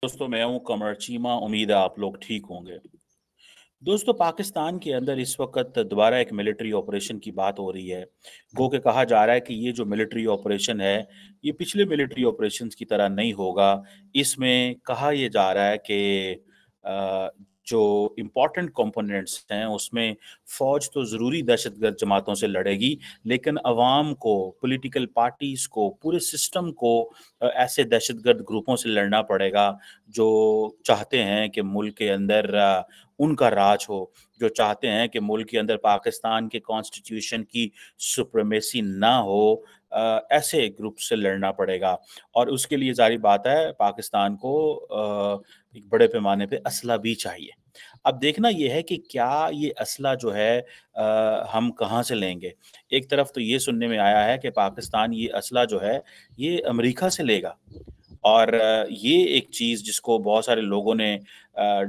दोस्तों मैं हूं कमर चीमा। उम्मीद है आप लोग ठीक होंगे। दोस्तों पाकिस्तान के अंदर इस वक्त दोबारा एक मिलिट्री ऑपरेशन की बात हो रही है। गो के कहा जा रहा है कि ये जो मिलिट्री ऑपरेशन है ये पिछले मिलिट्री ऑपरेशंस की तरह नहीं होगा। इसमें कहा यह जा रहा है कि अ, जो इम्पोर्टेंट कंपोनेंट्स हैं उसमें फौज तो ज़रूरी दहशतगर्द जमातों से लड़ेगी, लेकिन अवाम को, पॉलिटिकल पार्टीज को, पूरे सिस्टम को ऐसे दहशतगर्द ग्रुपों से लड़ना पड़ेगा जो चाहते हैं कि मुल्क के अंदर उनका राज हो, जो चाहते हैं कि मुल्क के अंदर पाकिस्तान के कॉन्स्टिट्यूशन की सुप्रीमेसी ना हो। ऐसे ग्रुप से लड़ना पड़ेगा और उसके लिए जारी बात है पाकिस्तान को एक बड़े पैमाने पे असला भी चाहिए। अब देखना यह है कि क्या ये असला जो है हम कहाँ से लेंगे। एक तरफ तो ये सुनने में आया है कि पाकिस्तान ये असला जो है ये अमेरिका से लेगा और ये एक चीज़ जिसको बहुत सारे लोगों ने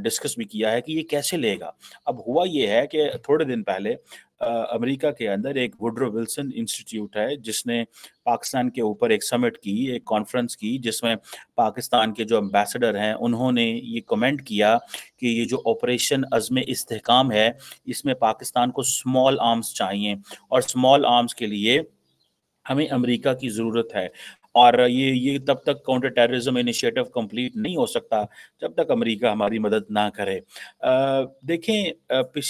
डिस्कस भी किया है कि ये कैसे लेगा। अब हुआ ये है कि थोड़े दिन पहले अमेरिका के अंदर एक वुडरो विल्सन इंस्टीट्यूट है जिसने पाकिस्तान के ऊपर एक समिट की, एक कॉन्फ्रेंस की, जिसमें पाकिस्तान के जो एम्बेसडर हैं उन्होंने ये कमेंट किया कि ये जो ऑपरेशन अज़्म इस्तेहकाम है इसमें पाकिस्तान को स्मॉल आर्म्स चाहिए और स्मॉल आर्म्स के लिए हमें अमेरिका की ज़रूरत है। और ये तब तक काउंटर टेररिज्म इनिशिएटिव कंप्लीट नहीं हो सकता जब तक अमेरिका हमारी मदद ना करे। देखें,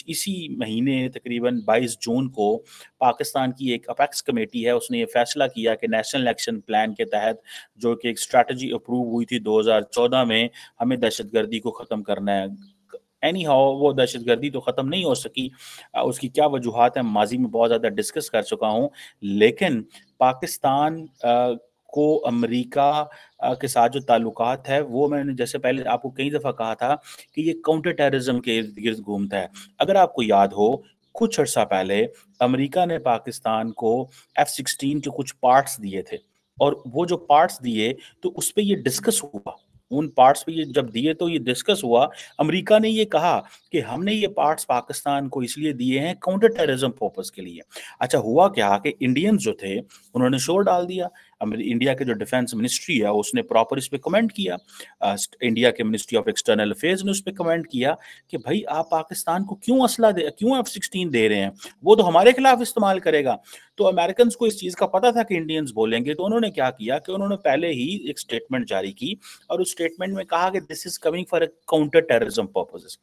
इसी महीने तकरीबन 22 जून को पाकिस्तान की एक अपेक्स कमेटी है, उसने ये फैसला किया कि नेशनल एक्शन प्लान के तहत जो कि एक स्ट्रैटेजी अप्रूव हुई थी 2014 में, हमें दहशतगर्दी को ख़त्म करना है। एनी हाउ वो दहशतगर्दी तो ख़त्म नहीं हो सकी। उसकी क्या वजूहत है माजी में बहुत ज़्यादा डिस्कस कर चुका हूँ, लेकिन पाकिस्तान को अमेरिका के साथ जो ताल्लुकात है वो मैंने जैसे पहले आपको कई दफ़ा कहा था कि ये काउंटर टेररिज्म के इर्द गिर्द घूमता है। अगर आपको याद हो, कुछ अर्सा पहले अमेरिका ने पाकिस्तान को F-16 के कुछ पार्ट्स दिए थे और वो जो पार्ट्स दिए तो उस पे ये डिस्कस हुआ। उन पार्ट्स पे ये जब दिए तो ये डिस्कस हुआ। अमेरिका ने ये कहा कि हमने ये पार्ट्स पाकिस्तान को इसलिए दिए हैं काउंटर टेररिज्म पर्पस के लिए। अच्छा, हुआ क्या कि इंडियंस जो थे उन्होंने शोर डाल दिया। इंडिया के जो डिफेंस मिनिस्ट्री है उसने प्रॉपर इस पे कमेंट किया। इंडिया के मिनिस्ट्री ऑफ एक्सटर्नल अफेयर्स ने उस पे कमेंट किया कि भाई आप पाकिस्तान को क्यों असला दे, क्यों F-16 दे रहे हैं, वो तो हमारे खिलाफ इस्तेमाल करेगा। तो अमेरिकन को इस चीज़ का पता था कि इंडियंस बोलेंगे, तो उन्होंने क्या किया कि उन्होंने पहले ही एक स्टेटमेंट जारी की और उस स्टेटमेंट में कहा कि this is coming for counter terrorism purposes.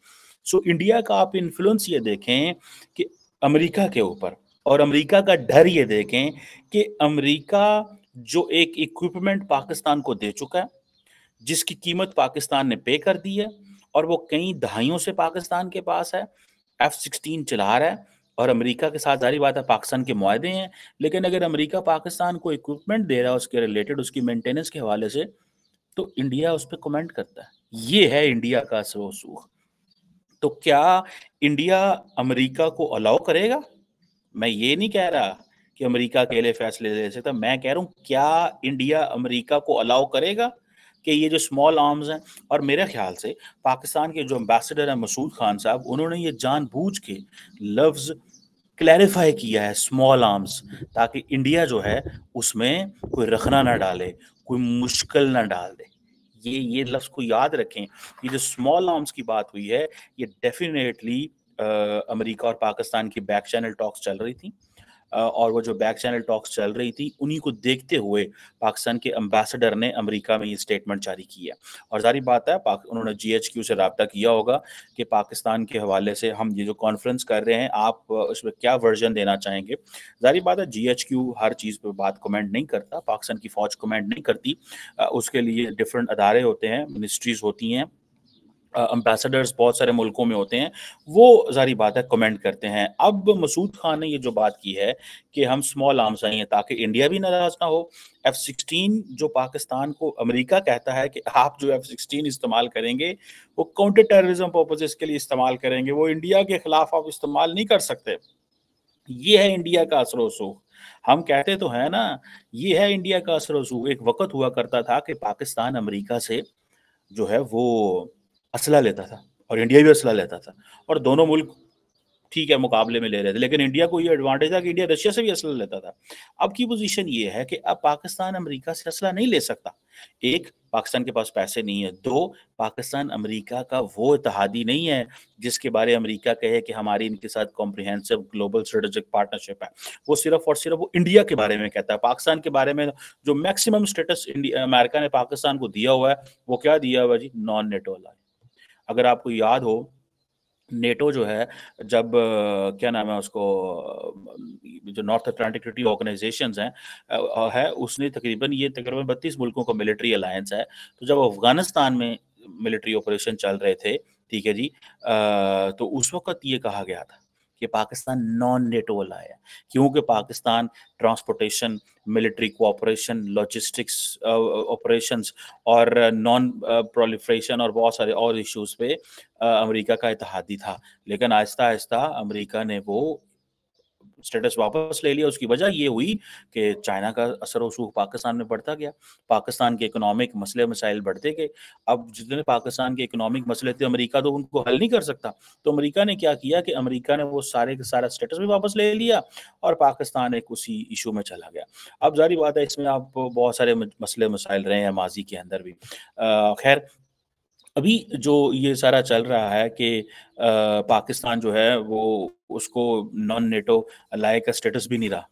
So India का आप इन्फ्लुएंस ये देखें कि अमेरिका के ऊपर, और अमेरिका का डर ये देखें कि अमेरिका जो एक इक्विपमेंट पाकिस्तान को दे चुका है, जिसकी कीमत पाकिस्तान ने पे कर दी है और वो कई दहाइयों से पाकिस्तान के पास है, F-16 चला रहा है और अमेरिका के साथ जारी बात है पाकिस्तान के मुआहदे हैं, लेकिन अगर अमेरिका पाकिस्तान को इक्विपमेंट दे रहा है उसके रिलेटेड, उसकी मेंटेनेंस के हवाले से, तो इंडिया उस पर कमेंट करता है। ये है इंडिया का रसूख। तो क्या इंडिया अमेरिका को अलाउ करेगा? मैं ये नहीं कह रहा कि अमेरिका अकेले फैसले ले सकता, मैं कह रहा हूँ क्या इंडिया अमेरिका को अलाउ करेगा कि ये जो स्मॉल आर्म्स हैं। और मेरे ख्याल से पाकिस्तान के जो एम्बेसडर हैं मसूद खान साहब, उन्होंने ये जानबूझ के लफ्ज क्लैरिफाई किया है स्मॉल आर्म्स, ताकि इंडिया जो है उसमें कोई रखना ना डाले, कोई मुश्किल ना डाल दे। ये लफ्ज को याद रखें। ये जो स्मॉल आर्म्स की बात हुई है ये डेफिनेटली अमेरिका और पाकिस्तान की बैक चैनल टॉक्स चल रही थी और वो जो बैक चैनल टॉक्स चल रही थी उन्हीं को देखते हुए पाकिस्तान के एम्बेसडर ने अमेरिका में ये स्टेटमेंट जारी किया। और जारी बात है उन्होंने GHQ से रब्ता किया होगा कि पाकिस्तान के हवाले से हम ये जो कॉन्फ्रेंस कर रहे हैं आप उसमें क्या वर्जन देना चाहेंगे। जारी बात है GHQ हर चीज़ पर बात कमेंट नहीं करता, पाकिस्तान की फ़ौज कमेंट नहीं करती। उसके लिए डिफरेंट अदारे होते हैं, मिनिस्ट्रीज होती हैं, एम्बेसडर्स बहुत सारे मुल्कों में होते हैं, वो जारी बात है कमेंट करते हैं। अब मसूद खान ने ये जो बात की है कि हम स्मॉल आर्म्स चाहिए ताकि इंडिया भी नाराज ना हो। F-16 जो पाकिस्तान को अमेरिका कहता है कि आप जो F-16 इस्तेमाल करेंगे वो काउंटर टेररिज्म पर्पसेस के लिए इस्तेमाल करेंगे, वो इंडिया के खिलाफ आप इस्तेमाल नहीं कर सकते। ये है इंडिया का असर रसूख। हम कहते तो हैं ना, ये है इंडिया का असर रसूख। एक वक्त हुआ करता था कि पाकिस्तान अमेरिका से जो है वो असला लेता था और इंडिया भी असला लेता था और दोनों मुल्क ठीक है मुकाबले में ले रहे थे, लेकिन इंडिया को ये एडवांटेज था कि इंडिया रशिया से भी असला लेता था। अब की पोजीशन ये है कि अब पाकिस्तान अमेरिका से असला नहीं ले सकता। एक, पाकिस्तान के पास पैसे नहीं है। दो, पाकिस्तान अमेरिका का वो इत्तेहादी नहीं है जिसके बारे अमेरिका कहे कि हमारी इनके साथ कॉम्प्रिहेंसिव ग्लोबल स्ट्रेटेजिक पार्टनरशिप है। वो सिर्फ और सिर्फ वो इंडिया के बारे में कहता है। पाकिस्तान के बारे में जो मैक्सिमम स्टेटस अमेरिका ने पाकिस्तान को दिया हुआ है, वो क्या दिया हुआ है जी? नॉन नेटो अलाय। अगर आपको याद हो, नेटो जो है, जब क्या नाम है उसको, जो नॉर्थ अटलांटिक ट्रीटी ऑर्गेनाइजेशंस हैं है, उसने तकरीबन 32 मुल्कों का मिलिट्री अलायंस है। तो जब अफगानिस्तान में मिलिट्री ऑपरेशन चल रहे थे, ठीक है जी, तो उस वक्त ये कहा गया था कि पाकिस्तान नॉन नेटो अलाय है, क्योंकि Pakistan transportation, military cooperation, logistics operations और नॉन प्रोलिफरेशन और बहुत सारे और इश्यूज पे अमेरिका का इत्तेहादी था। लेकिन आहिस्ता आहिस्ता अमेरिका ने वो स्टेटस वापस ले लिया। उसकी वजह ये हुई कि चाइना का असर रसूख पाकिस्तान में बढ़ता गया, पाकिस्तान के इकोनॉमिक मसले मसाइल बढ़ते गए। अब जितने पाकिस्तान के इकोनॉमिक मसले थे, अमेरिका तो उनको हल नहीं कर सकता। तो अमेरिका ने क्या किया कि अमेरिका ने वो सारे का सारा स्टेटस भी वापस ले लिया और पाकिस्तान एक उसी इशू में चला गया। अब जारी बात है, इसमें आप बहुत सारे मसले मसाइल रहे हैं माजी के अंदर भी। खैर, अभी जो ये सारा चल रहा है कि पाकिस्तान जो है वो उसको नॉन नेटो अलाय का स्टेटस भी नहीं रहा,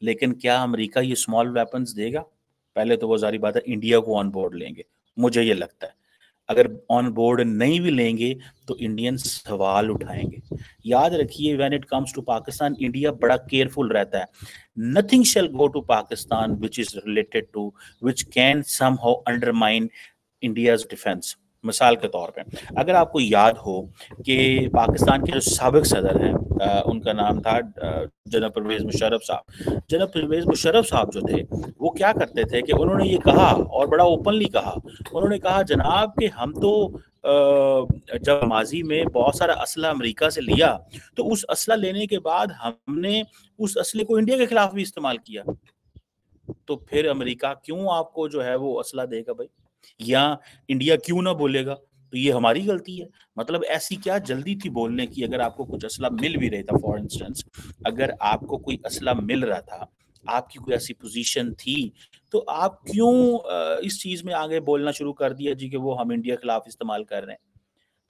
लेकिन क्या अमेरिका ये स्मॉल वेपन्स देगा? पहले तो वो जारी बात है इंडिया को ऑन बोर्ड लेंगे, मुझे ये लगता है। अगर ऑन बोर्ड नहीं भी लेंगे तो इंडियन सवाल उठाएंगे। याद रखिए, when it comes to Pakistan, India बड़ा केयरफुल रहता है। Nothing shall go to Pakistan which is related to, which can somehow undermine India's defence. मिसाल के तौर पे, अगर आपको याद हो कि पाकिस्तान के जो साबिक सदर हैं, उनका नाम था जनाब परवेज मुशर्रफ साहब। जनाब परवेज मुशर्रफ साहब जो थे, वो क्या करते थे कि उन्होंने ये कहा, और बड़ा ओपनली कहा, उन्होंने कहा जनाब कि हम तो जब माजी में बहुत सारा असला अमेरिका से लिया, तो उस असला लेने के बाद हमने उस असले को इंडिया के खिलाफ भी इस्तेमाल किया। तो फिर अमेरिका क्यों आपको जो है वो असला देगा भाई, या इंडिया क्यों ना बोलेगा? तो ये हमारी गलती है। मतलब ऐसी क्या जल्दी थी बोलने की? अगर आपको कुछ असला मिल भी रहा था, फॉर इंस्टेंस अगर आपको कोई असला मिल रहा था, आपकी कोई ऐसी पोजीशन थी, तो आप क्यों इस चीज में आगे बोलना शुरू कर दिया जी कि वो हम इंडिया के खिलाफ इस्तेमाल कर रहे हैं?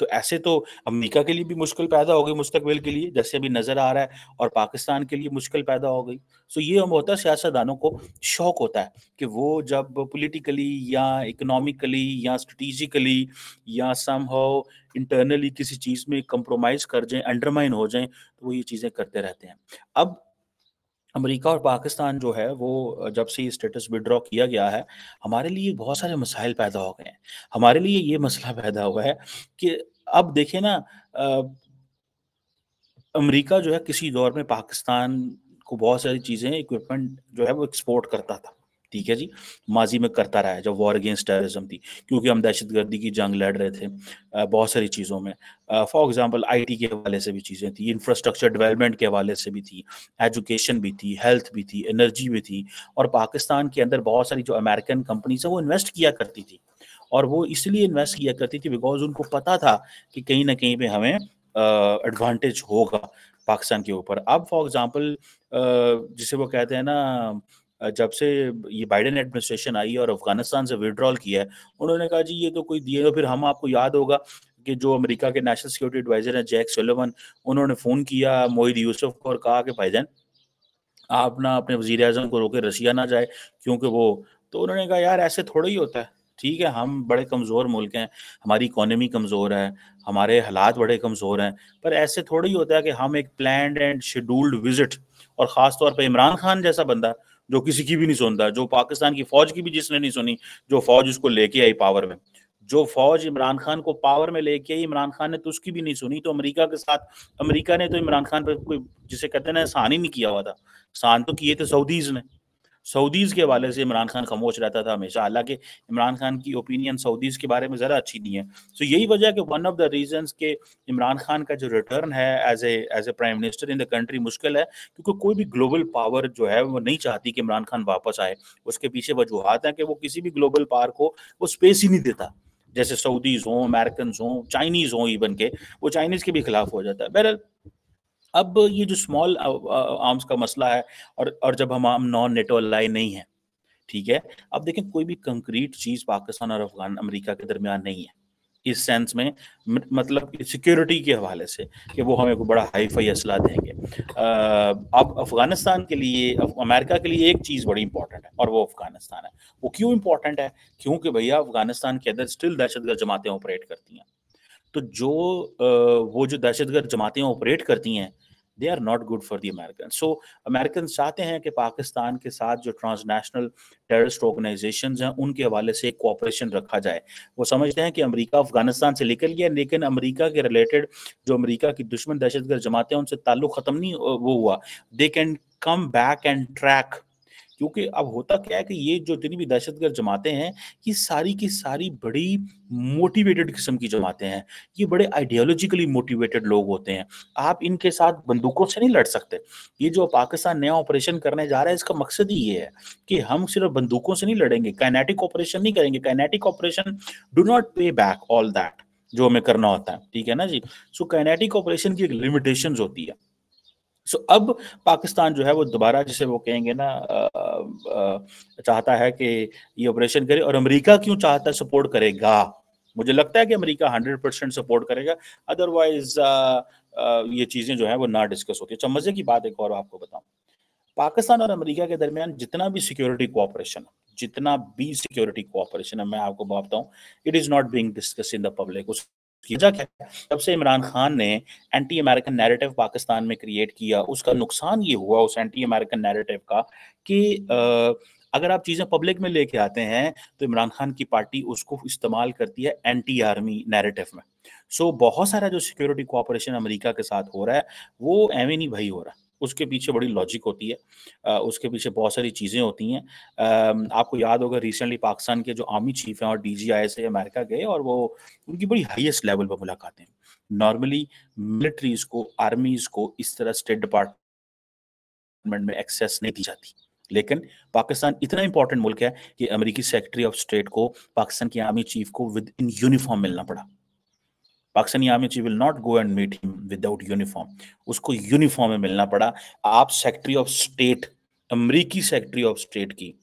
तो ऐसे तो अमेरिका के लिए भी मुश्किल पैदा हो गई मुस्तकबिल के लिए, जैसे अभी नजर आ रहा है, और पाकिस्तान के लिए मुश्किल पैदा हो गई। सो ये हम होता है, सियासतदानों को शौक होता है कि वो जब पॉलिटिकली या इकोनॉमिकली या स्ट्रेटेजिकली या समहाउ इंटरनली किसी चीज में कंप्रोमाइज कर जाएं, अंडरमाइन हो जाएं, तो वो ये चीजें करते रहते हैं। अब अमेरिका और पाकिस्तान जो है वो जब से ये स्टेटस विड्रॉ किया गया है, हमारे लिए बहुत सारे मसाइल पैदा हो गए हैं। हमारे लिए ये मसला पैदा हुआ है कि अब देखिए ना, अ, अमेरिका जो है किसी दौर में पाकिस्तान को बहुत सारी चीज़ें, इक्विपमेंट जो है वो एक्सपोर्ट करता था, ठीक है जी, माजी में करता रहा है जब वॉर अगेंस्ट टेररिज्म थी, क्योंकि हम दहशतगर्दी की जंग लड़ रहे थे बहुत सारी चीज़ों में। फॉर एग्जांपल आईटी के हवाले से भी चीज़ें थी, इंफ्रास्ट्रक्चर डेवलपमेंट के हवाले से भी थी, एजुकेशन भी थी, हेल्थ भी थी, एनर्जी भी थी। और पाकिस्तान के अंदर बहुत सारी जो अमेरिकन कंपनीज है वो इन्वेस्ट किया करती थी, और वो इसलिए इन्वेस्ट किया करती थी बिकॉज उनको पता था कि कहीं ना कहीं पे हमें एडवांटेज होगा पाकिस्तान के ऊपर। अब फॉर एग्जांपल जिसे वो कहते हैं ना, जब से ये बाइडेन एडमिनिस्ट्रेशन आई और अफगानिस्तान से विड्रॉल किया है, उन्होंने कहा जी ये तो कोई दिए। फिर हम, आपको याद होगा कि जो अमेरिका के नेशनल सिक्योरिटी एडवाइजर हैं जैक सुलिवन, उन्होंने फ़ोन किया मोहिद यूसुफ को और कहा कि भाईजान आप ना अपने वजीर आजम को रोके रशिया ना जाए, क्योंकि वो, तो उन्होंने कहा यार ऐसे थोड़ा ही होता है, ठीक है हम बड़े कमज़ोर मुल्क हैं, हमारी इकोनॉमी कमज़ोर है, हमारे हालात बड़े कमज़ोर हैं, पर ऐसे थोड़ा ही होता है कि हम एक प्लान्ड एंड शेड्यूल्ड विजिट, और ख़ास तौर पे इमरान खान जैसा बंदा जो किसी की भी नहीं सुनता, जो पाकिस्तान की फ़ौज की भी जिसने नहीं सुनी, जो फ़ौज उसको लेके आई पावर में, जो फौज इमरान खान को पावर में लेके आई, इमरान खान ने तो उसकी भी नहीं सुनी। तो अमेरिका के साथ, अमेरिका ने तो इमरान खान पर कोई, जिसे कहते हैं ना, एहसान ही नहीं किया हुआ था। एहसान तो किए थे सऊदीज ने। सऊदीज के हवाले से इमरान खान खामोश रहता था हमेशा, हालांकि इमरान खान की ओपिनियन सऊदीज के बारे में ज़रा अच्छी नहीं है। तो यही वजह है कि वन ऑफ द रीजंस के इमरान खान का जो रिटर्न है as a prime minister in the country मुश्किल है, क्योंकि कोई भी ग्लोबल पावर जो है वो नहीं चाहती कि इमरान खान वापस आए। उसके पीछे वजूहत है कि वो किसी भी ग्लोबल पावर को वो स्पेस ही नहीं देता। जैसे सऊदीज हों, अमेरिकन हों, चाइनीज हों, इवन के वो चाइनीज के भी खिलाफ हो जाता है। बहरहाल अब ये जो स्मॉल आर्म्स का मसला है, और जब हम नॉन नेटो अलाई नहीं है, ठीक है, अब देखें कोई भी कंक्रीट चीज पाकिस्तान और अमेरिका के दरमियान नहीं है इस सेंस में, मतलब सिक्योरिटी के हवाले से कि वो हमें कोई बड़ा हाई फाई असला देंगे। अब अफगानिस्तान के लिए, अमेरिका के लिए एक चीज़ बड़ी इंपॉर्टेंट है, और वो अफगानिस्तान है। वो क्यों इंपॉर्टेंट है? क्योंकि भैया अफगानिस्तान के अंदर स्टिल दहशतगर्द जमातें ऑपरेट करती हैं। तो वो जो दहशतगर्द जमातें ऑपरेट करती हैं, they are not good for the American. So American चाहते हैं कि पाकिस्तान के साथ जो ट्रांसनेशनल टेररिस्ट ऑर्गेनाइजेशंस हैं उनके हवाले से एक कोऑपरेशन रखा जाए। वो समझते हैं कि अमेरिका अफगानिस्तान से निकल गया, लेकिन अमेरिका के रिलेटेड जो अमेरिका की दुश्मन दहशतगर्द जमातें हैं उनसे ताल्लुक खत्म नहीं वो हुआ। They can come back and track, क्योंकि अब होता क्या है कि ये जो जितनी भी दहशतगर्द जमातें हैं, ये सारी की सारी बड़ी मोटिवेटेड किस्म की जमातें हैं। ये बड़े आइडियोलॉजिकली मोटिवेटेड लोग होते हैं। आप इनके साथ बंदूकों से नहीं लड़ सकते। ये जो पाकिस्तान नया ऑपरेशन करने जा रहा है, इसका मकसद ही ये है कि हम सिर्फ बंदूकों से नहीं लड़ेंगे, काइनेटिक ऑपरेशन नहीं करेंगे। काइनेटिक ऑपरेशन डू नॉट पे बैक ऑल दैट जो हमें करना होता है, ठीक है ना जी। सो काइनेटिक ऑपरेशन की एक लिमिटेशंस होती है। सो अब पाकिस्तान जो है वो दोबारा, जिसे वो कहेंगे ना, चाहता है कि ये ऑपरेशन करे। और अमेरिका क्यों चाहता है, सपोर्ट करेगा? मुझे लगता है कि अमेरिका 100% सपोर्ट करेगा, अदरवाइज ये चीजें जो है वो ना डिस्कस होती है। अच्छा, मजे की बात एक और आपको बताऊं, पाकिस्तान और अमेरिका के दरमियान जितना भी सिक्योरिटी कोऑपरेशन है, मैं आपको बताऊं, it is not being discuss in the public. उसकी वजह क्या है? जब से इमरान खान ने एंटी अमेरिकन नैरेटिव पाकिस्तान में क्रिएट किया, उसका नुकसान ये हुआ उस एंटी अमेरिकन नैरेटिव का कि अगर आप चीजें पब्लिक में लेके आते हैं तो इमरान खान की पार्टी उसको इस्तेमाल करती है एंटी आर्मी नैरेटिव में। सो बहुत सारा जो सिक्योरिटी कोऑपरेशन अमेरिका के साथ हो रहा है वो एवं नहीं भाई हो रहा, उसके पीछे बड़ी लॉजिक होती है। उसके पीछे बहुत सारी चीज़ें होती हैं। आपको याद होगा रिसेंटली पाकिस्तान के जो आर्मी चीफ हैं और डीजीआई से अमेरिका गए, और वो उनकी बड़ी हाईएस्ट लेवल पर मुलाकातें। नॉर्मली मिलिट्रीज को, आर्मीज को इस तरह स्टेट डिपार्टमेंट में एक्सेस नहीं दी जाती, लेकिन पाकिस्तान इतना इंपॉर्टेंट मुल्क है कि अमेरिकी सेक्रेटरी ऑफ स्टेट को पाकिस्तान की आर्मी चीफ को विद इन यूनिफॉर्म मिलना पड़ा। Pakistani army chief will not go and meet him without uniform, उसको यूनिफॉर्म में मिलना पड़ा। आप सेक्रेटरी ऑफ स्टेट, अमेरिकी सेक्रेटरी ऑफ स्टेट की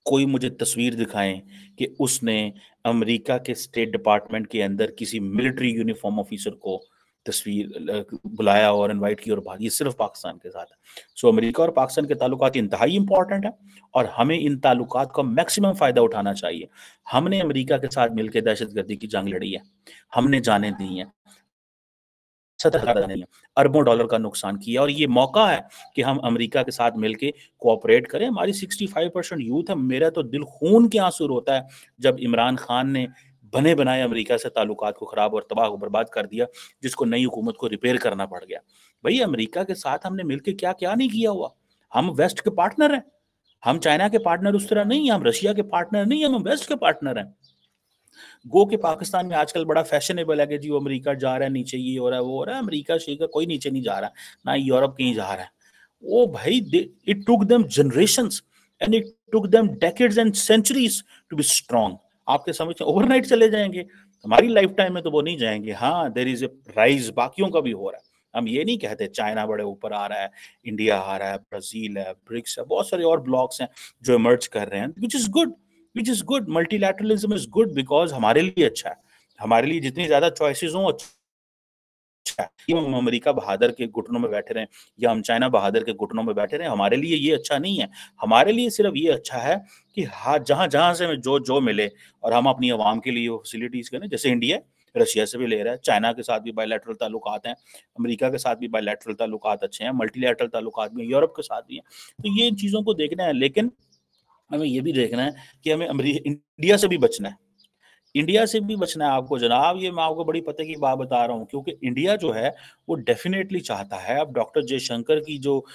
कोई मुझे तस्वीर दिखाएं कि उसने अमेरिका के स्टेट डिपार्टमेंट के अंदर किसी मिलिट्री यूनिफॉर्म ऑफिसर को तस्वीर बुलाया और इनवाइट की और भागी। सिर्फ पाकिस्तान के साथ है। सो अमेरिका और पाकिस्तान के ताल्लुकात इंतहाई इंपॉर्टेंट है, और हमें इन ताल्लुकात का मैक्सिमम फायदा उठाना चाहिए। हमने अमेरिका के साथ मिलकर दहशतगर्दी की जंग लड़ी है, हमने जाने दी है, 70,000 नहीं है, अरबों डॉलर का नुकसान किया, और ये मौका है कि हम अमेरिका के साथ मिलके कोऑपरेट करें। हमारी 65% यूथ है। मेरा तो दिल खून के आंसू रोता है जब इमरान खान ने बने बनाए अमेरिका से ताल्लुकात को खराब और तबाह बर्बाद कर दिया, जिसको नई हुकूमत को रिपेयर करना पड़ गया। भाई अमेरिका के साथ हमने मिलकर क्या क्या नहीं किया हुआ। हम वेस्ट के पार्टनर हैं, हम चाइना के पार्टनर उस तरह नहीं है, हम रशिया के पार्टनर नहीं, हम वेस्ट के पार्टनर हैं। गो के पाकिस्तान में आजकल बड़ा फैशनेबल है कि जी वो अमेरिका जा रहा है, नीचे ये हो रहा है वो हो रहा है। अमेरिका शेखा कोई नीचे नहीं जा रहा, ना यूरोप कहीं जा रहा है। वो भाई it took them generations and it took them decades and centuries to be strong. आपके समझ में ओवरनाइट चले जाएंगे? हमारी लाइफ टाइम में तो वो नहीं जाएंगे। हाँ, देयर इज ए राइज, बाकियों का भी हो रहा है। हम ये नहीं कहते चाइना बड़े ऊपर आ रहा है, इंडिया आ रहा है, ब्राजील है, ब्रिक्स है, बहुत सारे और ब्लॉक्स हैं जो इमर्ज कर रहे हैं, which is good. Which is good, multilateralism is good, because हमारे लिए अच्छा है। हमारे लिए जितनी ज्यादा चॉइसेस हों अच्छा है। कि हम अमेरिका बहादुर के घुटनों में बैठे रहें या हम चाइना बहादुर के घुटनों में बैठे रहें, हमारे लिए ये अच्छा नहीं है। हमारे लिए सिर्फ ये अच्छा है कि हाँ, जहां जहां से हमें जो जो मिले और हम अपनी आवाम के लिए वो फैसिलिटीज करें। जैसे इंडिया रशिया से भी ले रहा है, चाइना के साथ भी बायलैटरल ताल्लुकात हैं, अमेरिका के साथ भी बायलैटरल ताल्लुकात अच्छे हैं, मल्टीलैटरल ताल्लुकात भी यूरोप के साथ भी हैं। तो ये इन चीज़ों को देखना है, लेकिन हमें ये भी देखना है कि हमें इंडिया से भी बचना है। इंडिया से भी बचना है आपको जनाब। ये मैं आपको बड़ी पते की बात बता रहा हूँ, क्योंकि इंडिया जो है वो डेफिनेटली चाहता है। अब डॉक्टर जयशंकर की जो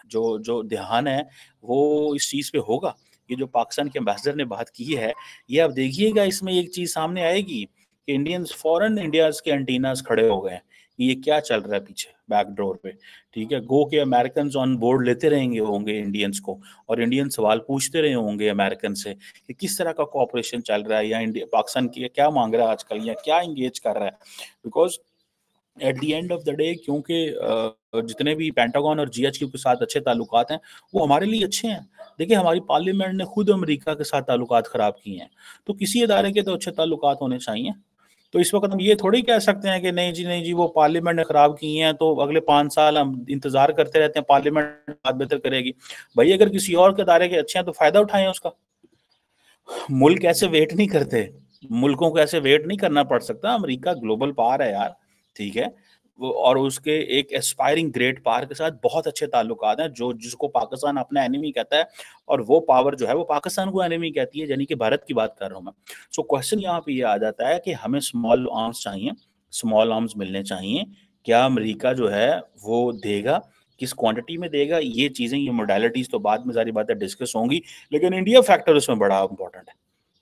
जो ध्यान है वो इस चीज़ पे होगा। ये जो पाकिस्तान के एम्बेसडर ने बात की है, ये आप देखिएगा, इसमें एक चीज़ सामने आएगी कि इंडियंस फॉरेन इंडियाज के एंटीनास खड़े हो गए हैं। ये क्या चल रहा है पीछे बैकडोर पे? ठीक है, गो के अमेरिकन ऑन बोर्ड लेते रहेंगे होंगे इंडियंस को, और इंडियन सवाल पूछते रहे होंगे अमेरिकन से कि किस तरह का कोऑपरेशन चल रहा है, या इंडिया पाकिस्तान की क्या मांग रहा है आजकल, या क्या इंगेज कर रहा है। Because at the end of the day, क्योंकि जितने भी पेंटागन और जीएचक्यू के साथ अच्छे ताल्लुकात हैं वो हमारे लिए अच्छे हैं। देखिए हमारी पार्लियामेंट ने खुद अमेरिका के साथ ताल्लुकात खराब किए हैं, तो किसी इदारे के तो अच्छे ताल्लुकात होने चाहिए। तो इस वक्त हम ये थोड़ी कह सकते हैं कि नहीं जी वो पार्लियामेंट ने खराब की हैं तो अगले 5 साल हम इंतजार करते रहते हैं पार्लियामेंट बात बेहतर करेगी। भाई अगर किसी और के इदारे के अच्छे हैं तो फायदा उठाएं उसका। मुल्क ऐसे वेट नहीं करते, मुल्कों को ऐसे वेट नहीं करना पड़ सकता। अमेरिका ग्लोबल पावर है यार, ठीक है वो, और उसके एक एस्पायरिंग ग्रेट पावर के साथ बहुत अच्छे ताल्लुकात हैं, जो जिसको पाकिस्तान अपना एनिमी कहता है, और वो पावर जो है वो पाकिस्तान को एनिमी कहती है, यानी कि भारत की बात कर रहा हूँ मैं। सो क्वेश्चन यहाँ पे ये आ जाता है कि हमें स्मॉल आर्म्स चाहिए, स्मॉल आर्म्स मिलने चाहिए। क्या अमेरिका जो है वो देगा, किस क्वांटिटी में देगा, ये चीजें, ये मोडालिटीज तो बाद में सारी बातें डिस्कस होंगी, लेकिन इंडिया फैक्टर उसमें बड़ा इंपॉर्टेंट है।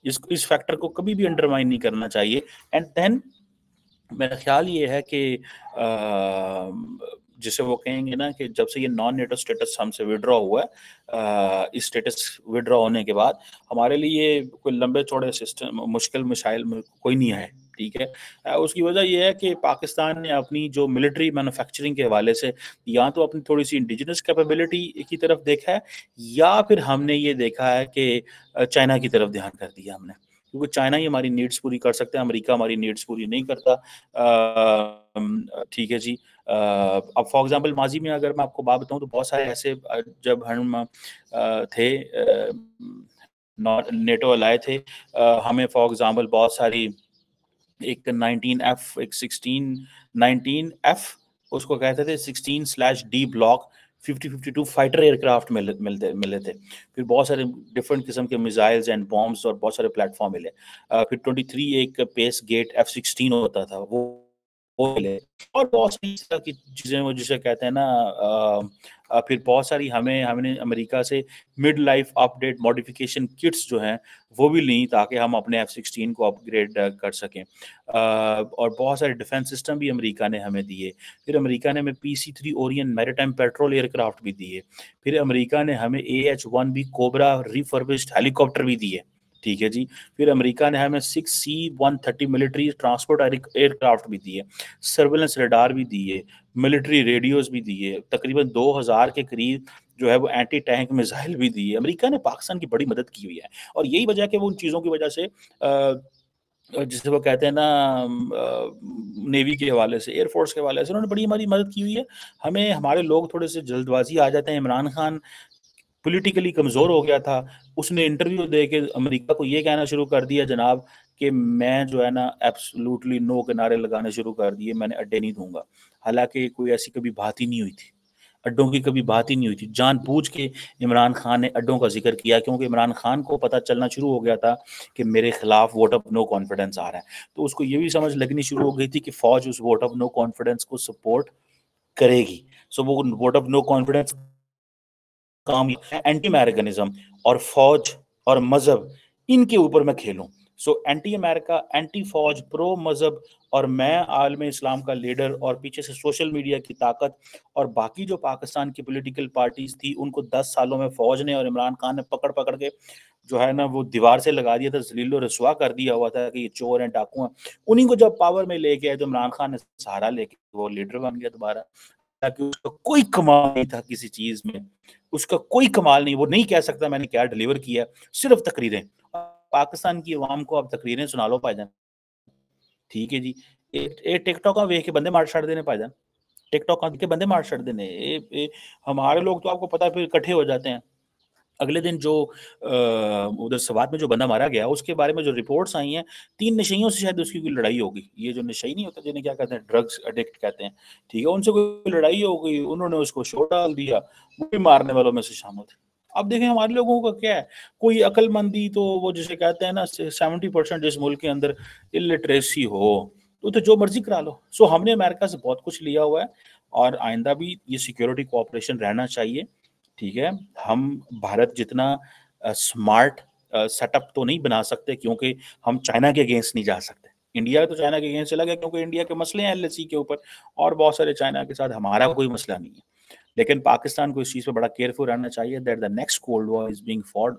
इस फैक्टर को कभी भी अंडरमाइन नहीं करना चाहिए। एंड देन मेरा ख्याल ये है कि जिसे वो कहेंगे ना कि जब से ये नॉन नेटो स्टेटस हमसे विड्रॉ हुआ है, इस स्टेटस विड्रॉ होने के बाद हमारे लिए कोई लंबे चौड़े सिस्टम मुश्किल मिसाइल कोई नहीं है, ठीक है। उसकी वजह यह है कि पाकिस्तान ने अपनी जो मिलिट्री मैन्युफैक्चरिंग के हवाले से या तो अपनी थोड़ी सी इंडिजिनस कैपेबिलिटी की तरफ देखा है, या फिर हमने ये देखा है कि चाइना की तरफ ध्यान कर दिया हमने, क्योंकि चाइना ही हमारी नीड्स पूरी कर सकता है, अमेरिका हमारी नीड्स पूरी नहीं करता। ठीक है जी। अब फॉर एग्जांपल माजी में अगर मैं आपको बात बताऊं तो बहुत सारे ऐसे जब हम थे नेटो अलाय थे, हमें फॉर एग्जांपल बहुत सारी एक 19F, एक 19F उसको कहते थे, 16/D ब्लॉक 50-52 फाइटर एयरक्राफ्ट मिले थे। फिर बहुत सारे डिफरेंट किस्म के मिसाइल्स एंड बॉम्ब्स और बहुत सारे प्लेटफॉर्म मिले। फिर 23 एक पेस गेट F-16 होता था वो मिले, और बहुत सारी इस तरह की चीजें वो जिसे कहते हैं ना। फिर बहुत सारी हमने अमेरिका से mid life update modification kits जो हैं वो भी ली, ताकि हम अपने F-16 को अपग्रेड कर सकें। और बहुत सारे डिफेंस सिस्टम भी अमेरिका ने हमें दिए। फिर अमेरिका ने हमें PC-3 Orion maritime petrol aircraft भी दिए। फिर अमेरिका ने हमें AH-1B कोबरा रिफर्बिश्ड हेलीकॉप्टर भी दिए, ठीक है जी। फिर अमेरिका ने हमें 6C-130 मिलिट्री ट्रांसपोर्ट एयरक्राफ्ट भी दिए, सर्वेलेंस रडार भी दिए, मिलिट्री रेडियोज भी दिए, तकरीबन 2000 के करीब जो है वो एंटी टैंक मिसाइल भी दिए। अमेरिका ने पाकिस्तान की बड़ी मदद की हुई है, और यही वजह है कि वो उन चीज़ों की वजह से जिसे वो कहते हैं ना नेवी के हवाले से, एयरफोर्स के हवाले से उन्होंने बड़ी हमारी मदद की हुई है। हमें हमारे लोग थोड़े से जल्दबाजी आ जाते हैं। इमरान खान पॉलिटिकली कमज़ोर हो गया था, उसने इंटरव्यू दे के अमेरिका को ये कहना शुरू कर दिया जनाब कि मैं जो है ना एब्सोल्युटली नो के नारे लगाने शुरू कर दिए, मैंने अड्डे नहीं दूंगा। हालांकि कोई ऐसी कभी बात ही नहीं हुई थी, अड्डों की कभी बात ही नहीं हुई थी। जानबूझ के इमरान खान ने अड्डों का जिक्र किया, क्योंकि इमरान खान को पता चलना शुरू हो गया था कि मेरे खिलाफ वोट ऑफ नो कॉन्फिडेंस आ रहा है, तो उसको ये भी समझ लगनी शुरू हो गई थी कि फौज उस वोट ऑफ नो कॉन्फिडेंस को सपोर्ट करेगी। सो वो वोट ऑफ नो कॉन्फिडेंस काम एंटी अमेरिकनिज्म और फौज और मजहब, इनके ऊपर मैं खेलूं। सो एंटी अमेरिका, एंटी फौज, प्रो मजहब, और मैं आलम इस्लाम का लीडर, और पीछे से सोशल मीडिया की ताकत, और बाकी जो पाकिस्तान की पॉलिटिकल पार्टीज थी उनको 10 सालों में फौज ने और इमरान खान ने पकड़ पकड़ के जो है ना वो दीवार से लगा दिया था, जलीलो रसवा कर दिया हुआ था कि ये चोर हैं, डाकू हैं। उन्हीं को जब पावर में लेके आए तो इमरान खान ने सहारा लेके वो लीडर बन गया दोबारा। ताकि उसका कोई कमाल नहीं था किसी चीज में, उसका कोई कमाल नहीं, वो नहीं कह सकता मैंने क्या डिलीवर किया, सिर्फ तकरीरें। पाकिस्तान की आवाम को अब तकरीरें सुना लो भाईजान, ठीक है जी। टिकटॉक वेख के बंदे मार छड़ देने भाईजान, टिकटॉक के बंदे मार छड़ देने। हमारे लोग तो आपको पता है फिर इकट्ठे हो जाते हैं। अगले दिन जो उधर सवात में जो बंदा मारा गया उसके बारे में जो रिपोर्ट्स आई हैं, 3 नशइयों से शायद उसकी कोई लड़ाई होगी। ये जो नशई नहीं होता जिन्हें क्या कहते हैं, ड्रग्स एडिक्ट कहते हैं, ठीक है, उनसे कोई लड़ाई हो गई, उन्होंने उसको शो डाल दिया, वो भी मारने वालों में से शामिल थे। अब देखें हमारे लोगों का क्या है, कोई अक्लमंदी तो वो जिसे कहते हैं ना 70% जिस मुल्क के अंदर इलिटरेसी हो तो जो मर्जी करा लो। सो हमने अमेरिका से बहुत कुछ लिया हुआ है, और आइंदा भी ये सिक्योरिटी कोऑपरेशन रहना चाहिए, ठीक है। हम भारत जितना स्मार्ट सेटअप तो नहीं बना सकते, क्योंकि हम चाइना के अगेंस्ट नहीं जा सकते। इंडिया तो चाइना के अगेंस्ट चला गया क्योंकि इंडिया के मसले हैं LAC के ऊपर, और बहुत सारे चाइना के साथ हमारा कोई मसला नहीं है। लेकिन पाकिस्तान को इस चीज़ पे बड़ा केयरफुल रहना चाहिए that the next cold war is being fought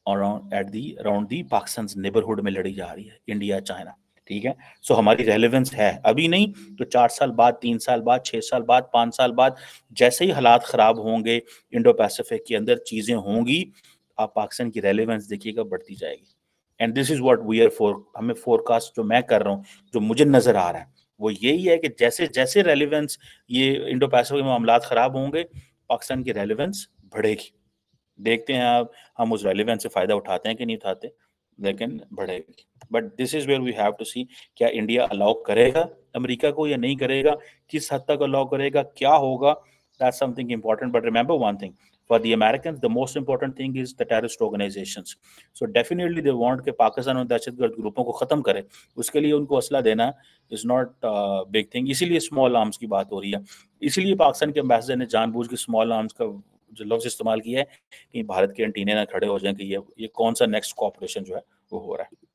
around the Pakistan neighbourhood में लड़ी जा रही है, इंडिया चाइना, ठीक है। सो हमारी रेलेवेंस है, अभी नहीं तो 4 साल बाद, 3 साल बाद, 6 साल बाद, 5 साल बाद, जैसे ही हालात खराब होंगे इंडो पैसिफिक के अंदर चीजें होंगी, आप पाकिस्तान की रेलेवेंस देखिएगा बढ़ती जाएगी। And this is what we are for, हमें फोरकास्ट जो मैं कर रहा हूँ, जो मुझे नजर आ रहा है वो यही है कि जैसे जैसे रेलेवेंस ये इंडो पैसिफिक में मामलात खराब होंगे, पाकिस्तान की रेलेवेंस बढ़ेगी। देखते हैं आप हम उस रेलेवेंस से फायदा उठाते हैं कि नहीं उठाते, लेकिन बढ़ेगी। But this is where we have to see, क्या इंडिया अलाउ करेगा अमेरिका को या नहीं करेगा, किस हद तक अलाउ करेगा, क्या होगा, that's something important. But remember one thing, for the Americans the most important thing is the terrorist organizations, so definitely they want कि पाकिस्तान और दहशतगर्द ग्रुपों को खत्म करे, उसके लिए उनको असला देना is not big thing। इसीलिए स्मॉल आर्म्स की बात हो रही है, इसीलिए पाकिस्तान के एम्बेसडर ने जानबूझ के स्मॉल आर्म्स का जो लफ्ज इस्तेमाल किया है कि भारत के एंटीने ना खड़े हो जाएं कि ये कौन सा नेक्स्ट कॉपरेशन जो है वो हो रहा है।